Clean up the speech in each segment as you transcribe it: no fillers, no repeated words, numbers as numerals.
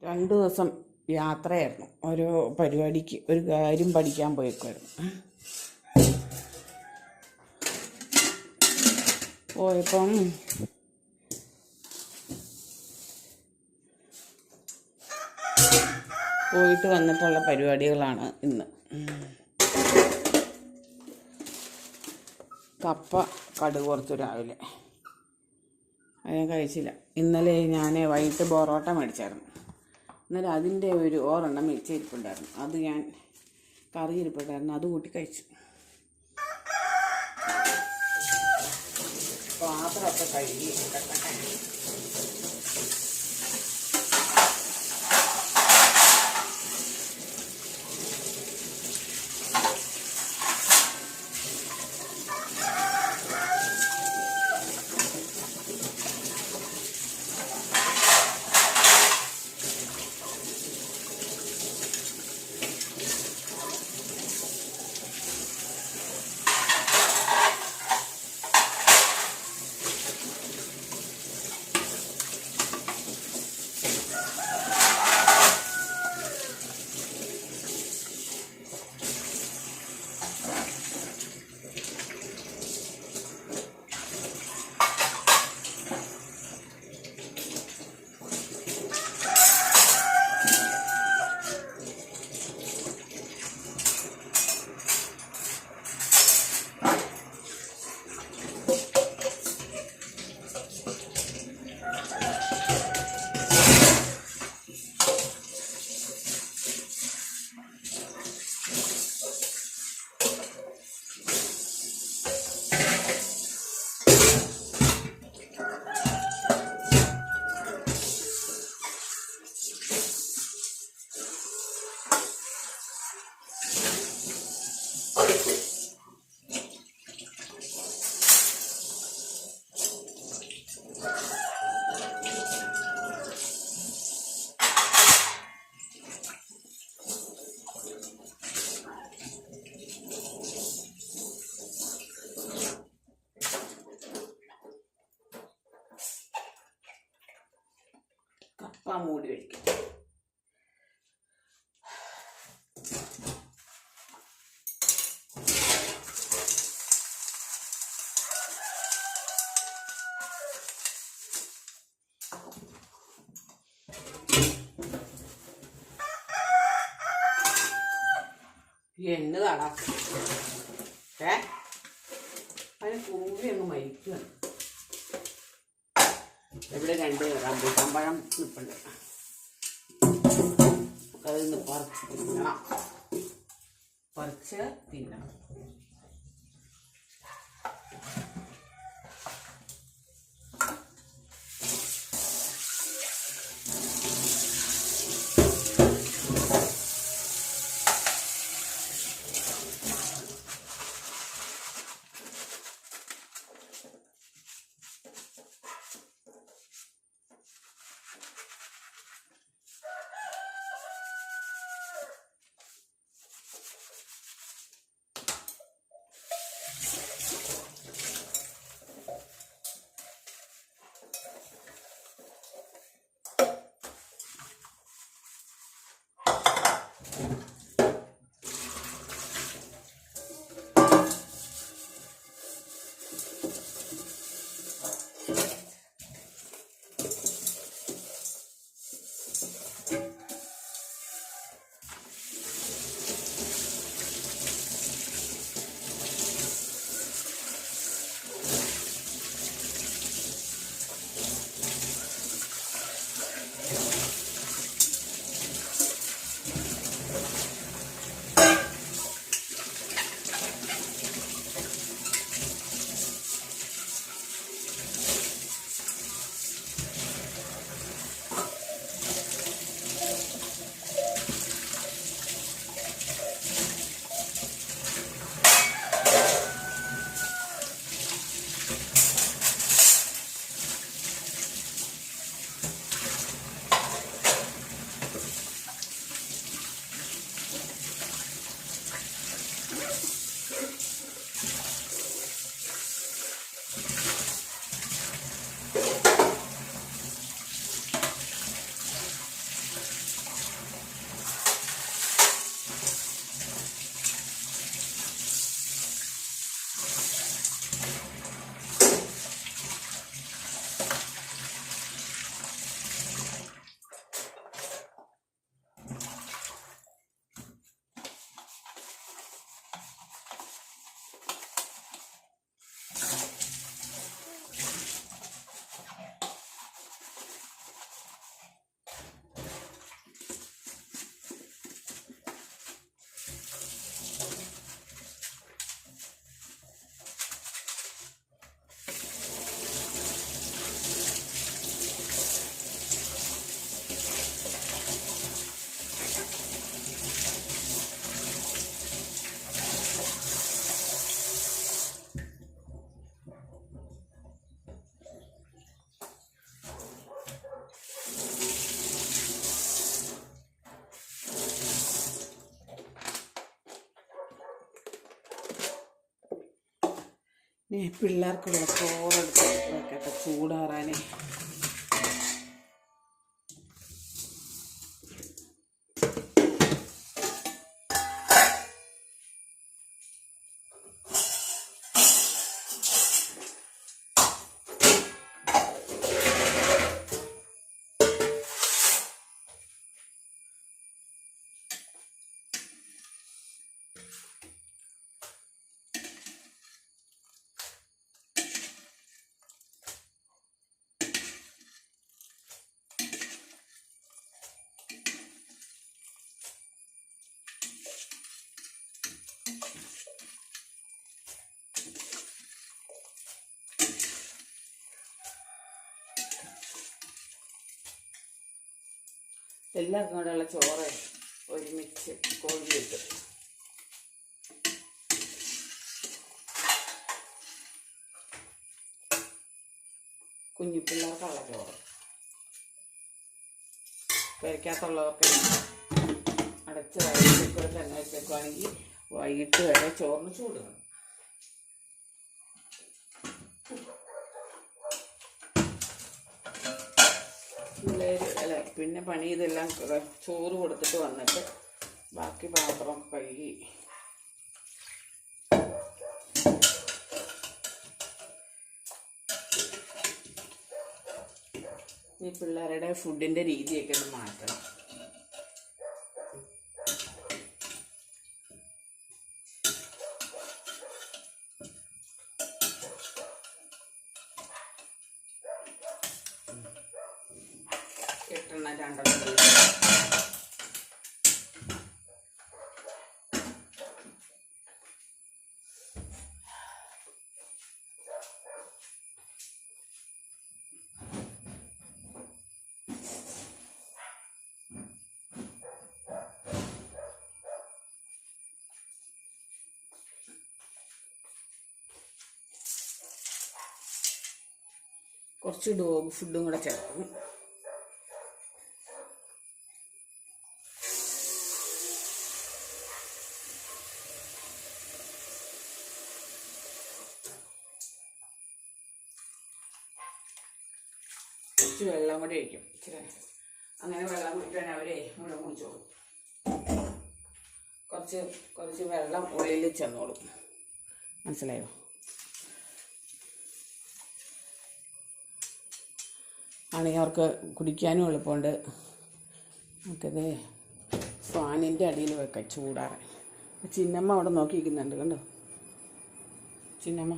2 ദിവസം യാത്രയായിരുന്നു. ഓരോ പരിപാടിക്ക് ഒരു കാര്യം പഠിക്കാൻ പോയേക്കുമായിരുന്നു. പോയപ്പം പോയിട്ട് വന്നിട്ടുള്ള പരിപാടികളാണ് ഇന്ന്. കപ്പ കടുക് വറുത്തു രാവിലെ. അത് ഞാൻ കഴിച്ചില്ല. ഇന്നലെ ഞാൻ വൈകിട്ട് പൊറോട്ട മേടിച്ചായിരുന്നു. ഇന്നലെ അതിൻ്റെ ഒരു ഒരെണ്ണം മിച്ചരിപ്പുണ്ടായിരുന്നു. അത് ഞാൻ കറി ഇരിപ്പുണ്ടായിരുന്നു, അത് കൂട്ടി കഴിച്ചു. പാത്രമൊക്കെ കഴുകി കിടക്കട്ടെ. കപ്പ മൂടി വയ്ക്കും. എന്നതാടാ അതിന് കൂവി അങ്ങ് മരിക്കുകയാണ്. ഇവിടെ 2 റംബൂട്ടാൻ പഴം നിൽപ്പുണ്ട്. അതിൽ നിന്ന് പറിച്ച് തിന്നണം. ഇനി പിള്ളേർക്കുള്ള ചോറെടുത്ത് വെക്കട്ടെ ചൂടാറാനേ. എല്ലാവർക്കും കൂടെയുള്ള ചോറ് ഒരുമിച്ച് കോഴിയിട്ട് കുഞ്ഞു പിള്ളേർക്കുള്ള ചോറ്. കഴിക്കാത്തുള്ളവർക്ക് അടച്ച് വൈകിട്ട് തന്നെ വെച്ചേക്കുവാണെങ്കിൽ വൈകിട്ട് വരെ ചോറിന് ചൂടുക. അല്ല പിന്നെ പണി ഇതെല്ലാം ചോറ് കൊടുത്തിട്ട് വന്നിട്ട് ബാക്കി പാത്രം കഴുകി ഈ പിള്ളേരുടെ ഫുഡിൻ്റെ രീതിയൊക്കെ ഒന്ന് മാറ്റണം. എട്ടെണ്ണം രണ്ടെണ്ണം കുറച്ച് ഡോഗ് ഫുഡും കൂടെ ചേർക്കും. കുറച്ച് വെള്ളം കൂടെ ഒഴിക്കും. ഇച്ചിരി അങ്ങനെ വെള്ളം കുടിക്കാൻ അവരെ മുഴുവൻ കുടിച്ചോളും. കുറച്ച് വെള്ളം ഉള്ളിൽ ചെന്നോളും. മനസ്സിലായോ? ആണെങ്കിൽ അവർക്ക് കുടിക്കാനും എളുപ്പമുണ്ട്. നമുക്കത് ഫാനിൻ്റെ അടിയിൽ വെക്കാം ചൂടാറാൻ. ചിന്നമ്മ അവിടെ നോക്കിയിരിക്കുന്നുണ്ട്, കണ്ടോ ചിന്നമ്മ?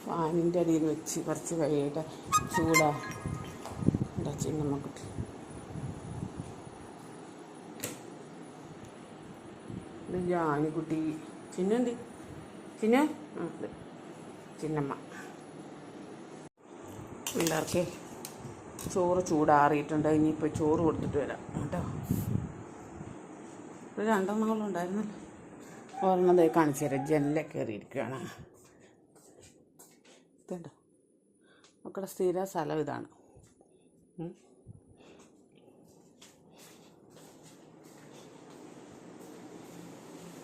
ഫാനിൻ്റെ അടിയിൽ വെച്ച് കുറച്ച് കഴിയട്ടെ ചൂടാ. എന്താ ചിന്നമ്മക്കുട്ടി? ഇത് ജാനിക്കുട്ടി. ചിന്നെന്തി ചിന്ന ചിന്നമ്മ. പിള്ളേർക്ക് ചോറ് ചൂടാറിയിട്ടുണ്ട്. ഇനിയിപ്പോൾ ചോറ് കൊടുത്തിട്ട് വരാം കേട്ടോ. ഒരു രണ്ടെണ്ണങ്ങളും ഉണ്ടായിരുന്നല്ലോ. ഒരെണ്ണതേ കാണിച്ചു തരാം. ജനലൊക്കെ കയറിയിരിക്കുകയാണ്. ഇതുണ്ടോ മക്കളുടെ സ്ഥിര സ്ഥലം ഇതാണ്.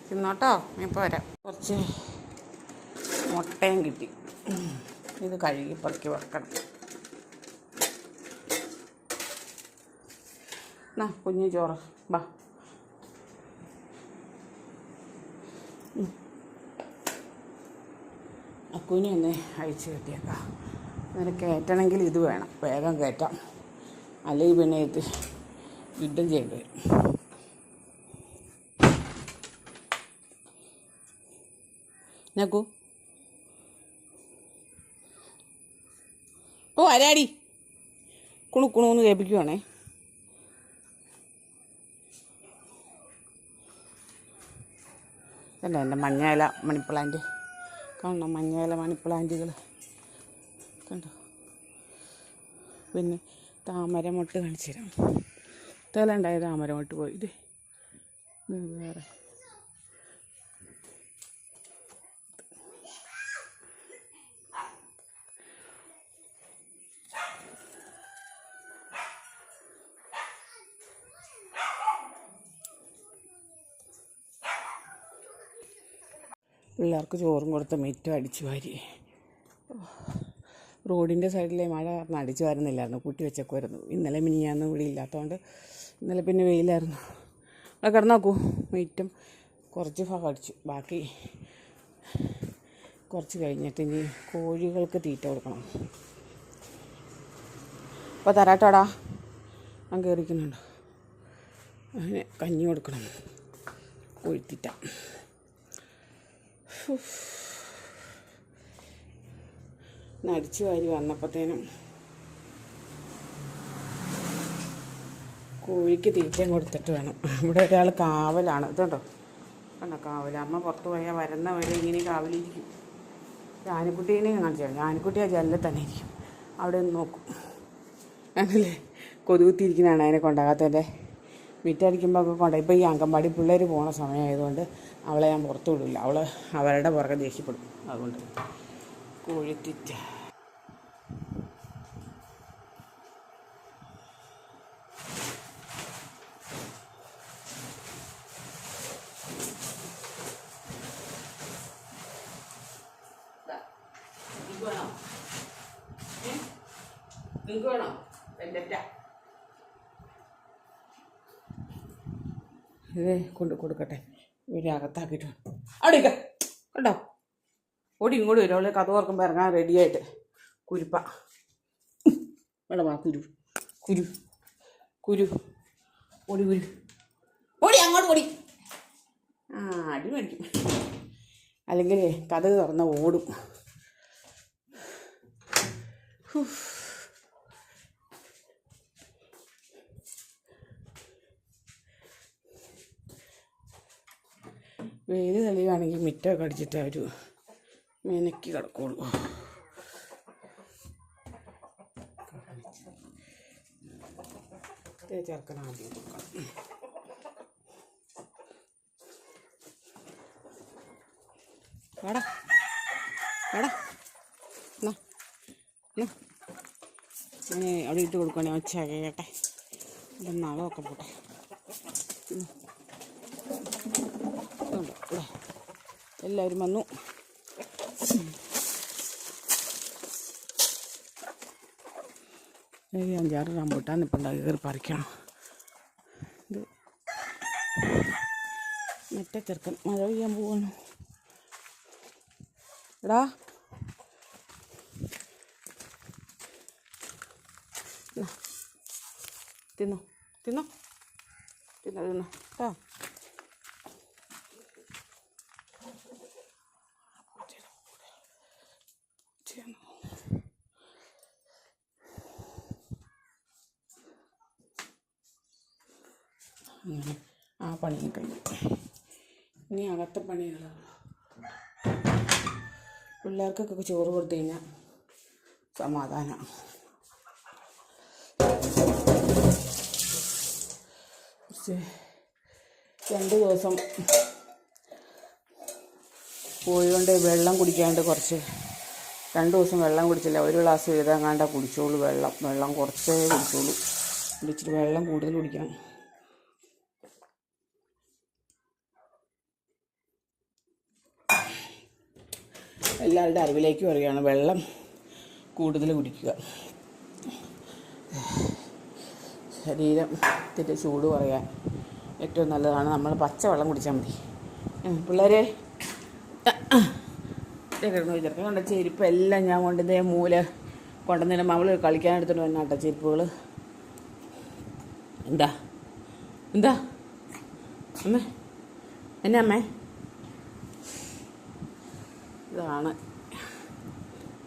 തിന്നോട്ടോ, ഇപ്പോൾ വരാം. കുറച്ച് മുട്ടയും കിട്ടി. ഇത് കഴുകി പെറുക്കി വെക്കണം. എന്നാ കുഞ്ഞു ചോറ് ബാ. അക്കുവിനെ ഒന്ന് അഴിച്ച് കെട്ടിയേക്കാം. അങ്ങനെ കയറ്റണമെങ്കിൽ ഇത് വേണം, വേഗം കയറ്റാം. അല്ലെങ്കിൽ പിന്നെ ഇത് യുദ്ധം ചെയ്യേണ്ടി വരും. നക്കു ഓ അരാടി കുണുക്കുണൂന്ന് കേൾപ്പിക്കുവാണേ. കണ്ടോ എൻ്റെ മഞ്ഞയില മണിപ്ലാന്റ്? കാണണം മഞ്ഞയില മണിപ്ലാന്റുകൾ കണ്ടോ? പിന്നെ താമരമൊട്ട് കാണിച്ചു തരാം. തേലുണ്ടായ താമരമൊട്ട് പോയി. ഇത് വേറെ പിള്ളേർക്ക് ചോറും കൊടുത്ത് മിറ്റം അടിച്ചു വാരി. റോഡിൻ്റെ സൈഡിലെ മഴ കാരണം അടിച്ചു വാരുന്നില്ലായിരുന്നു, കൂട്ടി വെച്ചേക്കുമായിരുന്നു. ഇന്നലെ മിനിഞ്ഞാന്ന് ഇവിടെ ഇല്ലാത്തതുകൊണ്ട് ഇന്നലെ പിന്നെ വെയിലായിരുന്നു. അവിടെ കിടന്നു നോക്കൂ, മിറ്റം കുറച്ച് ഭാഗം അടിച്ചു, ബാക്കി കുറച്ച് കഴിഞ്ഞിട്ട് ഇനി കോഴികൾക്ക് തീറ്റ കൊടുക്കണം. അപ്പോൾ തരാട്ടോടാ, ഞാൻ കയറിക്കുന്നുണ്ട്. അതിന് കഞ്ഞി കൊടുക്കണം, കോഴിത്തീറ്റ. അടിച്ചു വാരി വന്നപ്പോഴത്തേനും കോഴിക്ക് തീറ്റയും കൊടുത്തിട്ട് വേണം. ഇവിടെ ഒരാൾ കാവലാണ്, ഇതുണ്ടോ കണ്ടോ കാവൽ. അമ്മ പുറത്ത് പോയാൽ വരുന്ന വരെ ഇങ്ങനെ കാവലിരിക്കും. ജാനിക്കുട്ടീനെ കാണിച്ചാൽ ജാനിക്കുട്ടി ആ ജനലിൽ തന്നെ ഇരിക്കും, അവിടെ നിന്ന് നോക്കും. അങ്ങനല്ലേ കൊതുകുത്തിരിക്കുന്നതാണ് അതിനെ കൊണ്ടാകാത്തതിൻ്റെ. മിറ്റടിക്കുമ്പോൾ ഒക്കെ കൊണ്ടുപോയി. ഇപ്പോൾ ഈ അംഗൻവാടി പിള്ളേർ പോണ സമയമായതുകൊണ്ട് അവളെ ഞാൻ പുറത്തു വിടില്ല, അവൾ അവരുടെ പുറകെ ദേഷ്യപ്പെടും. അതുകൊണ്ട് കോഴിത്തീറ്റ. നിങ്ങൾക്ക് വേണോ? ഇത് കൊടുക്കട്ടെ, ഇവരകത്താക്കിയിട്ട് അവിടെ കേട്ടോ. ഓടി ഇങ്ങോട്ട് വരും. അവളെ കഥ ഓർക്കുമ്പോൾ ഇറങ്ങാൻ റെഡിയായിട്ട്. കുരുപ്പ വേണമാ, കുരു കുരു കുരു ഓടി കുരു ഓടി അങ്ങോട്ട് ഓടി. അടി മേടിക്കും, അല്ലെങ്കിൽ കഥ തുറന്ന ഓടും. വെയിൽ തെളിയുകയാണെങ്കിൽ മിറ്റമൊക്കെ അടിച്ചിട്ട് അവർ മെനക്കി കിടക്കുള്ളൂ. ചേർക്കണം, ആദ്യം കൊടുക്കണം. വേടാ വേടാ ഞാൻ അവിടെ ഇട്ട് കൊടുക്കണേ. ഒച്ച കേട്ടെ, നാളൊക്കെ പോട്ടെ. ഇവിടെ എല്ലാവരും വന്നു. ഈ 5-6 റംബൂട്ടാൻ ഇപ്പം ഉണ്ടാക്കി കയറി പറിക്കണം. ഇത് മറ്റേ ചെറുക്കൻ മഴ പെയ്യാൻ പോവാണ്. എടാ തിന്നോ തിന്നോ തിന്നോ തിന്നോ കേട്ടോ. അങ്ങനെ ആ പണിയും കഴിഞ്ഞു. ഇനി അകത്തെ പണികളാണ്. പിള്ളേർക്കൊക്കെ ചോറ് കൊടുത്തു കഴിഞ്ഞാൽ സമാധാനം. കുറച്ച് 2 ദിവസം പോയിക്കൊണ്ട് വെള്ളം കുടിക്കാണ്ട് കുറച്ച് 2 ദിവസം വെള്ളം കുടിച്ചില്ല. 1 ഗ്ലാസ് വീതം കുടിച്ചോളൂ. വെള്ളം കുറച്ചേ കുടിച്ചോളൂ. ഇച്ചിരി വെള്ളം കൂടുതൽ കുടിക്കണം. എല്ലാവരുടെ അറിവിലേക്ക് പറയുകയാണ്, വെള്ളം കൂടുതൽ കുടിക്കുക. ശരീരത്തിൻ്റെ ചൂട് കുറയാൻ ഏറ്റവും നല്ലതാണ്. നമ്മൾ പച്ചവെള്ളം കുടിച്ചാൽ മതി. പിള്ളേരെ കിടന്നു ചെറുക്കാൻ കൊണ്ട ചെരുപ്പ് എല്ലാം ഞാൻ കൊണ്ടുവന്നേ മൂല കൊണ്ടുവന്നിട്ട് അവൾ കളിക്കാനെടുത്തിട്ട് വന്ന കേട്ടോ ചെരുപ്പുകൾ. എന്താ എന്താ അമ്മേ, എന്നാ അമ്മേ? ഇതാണ്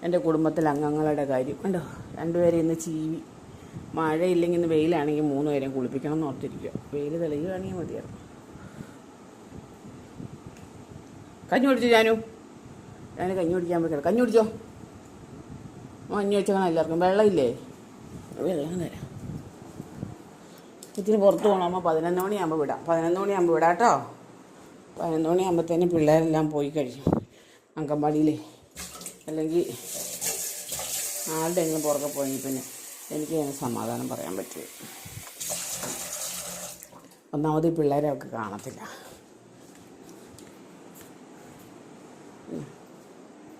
എൻ്റെ കുടുംബത്തിലെ അംഗങ്ങളുടെ കാര്യം. കണ്ടോ, 2 പേരെ ഇന്ന് ചീവി. മഴയില്ലെങ്കിൽ ഇന്ന് വെയിലാണെങ്കിൽ 3 പേരെയും കുളിപ്പിക്കണം എന്ന് ഓർത്തിരിക്കുക. വെയിൽ തെളിയുകയാണെങ്കിൽ മതിയായിരുന്നു. കഞ്ഞി കുടിച്ചോ ഞാൻ കഞ്ഞി കുടിക്കാൻ പറ്റില്ല. കഞ്ഞി കുടിച്ചോ. കഞ്ഞി വെച്ചേക്കണം എല്ലാവർക്കും. വെള്ളമില്ലേ? വെള്ളം തരാം. ഇത്തിരി പുറത്ത് പോകണമ്പോൾ 11 മണിയാകുമ്പോൾ വിടാം. 11 മണിയാകുമ്പോൾ വിടാം കേട്ടോ. 11 മണിയാകുമ്പോഴത്തേനും പിള്ളേരെല്ലാം പോയി കഴിയും അങ്കൻവാടിയിലേ. അല്ലെങ്കിൽ ആരുടെയെങ്കിലും പുറകെ പോയി പിന്നെ എനിക്ക് അതിന് സമാധാനം പറയാൻ പറ്റുമോ? ഒന്നാമത് ഈ പിള്ളേരെ അവർക്ക് കാണത്തില്ല.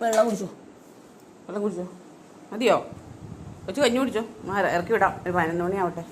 വെള്ളം കുടിച്ചോ മതിയോ? കൊച്ചു കഞ്ഞി കുടിച്ചോ. ഇറക്കി വിടാം. ഒരു 11 മണിയാവട്ടെ.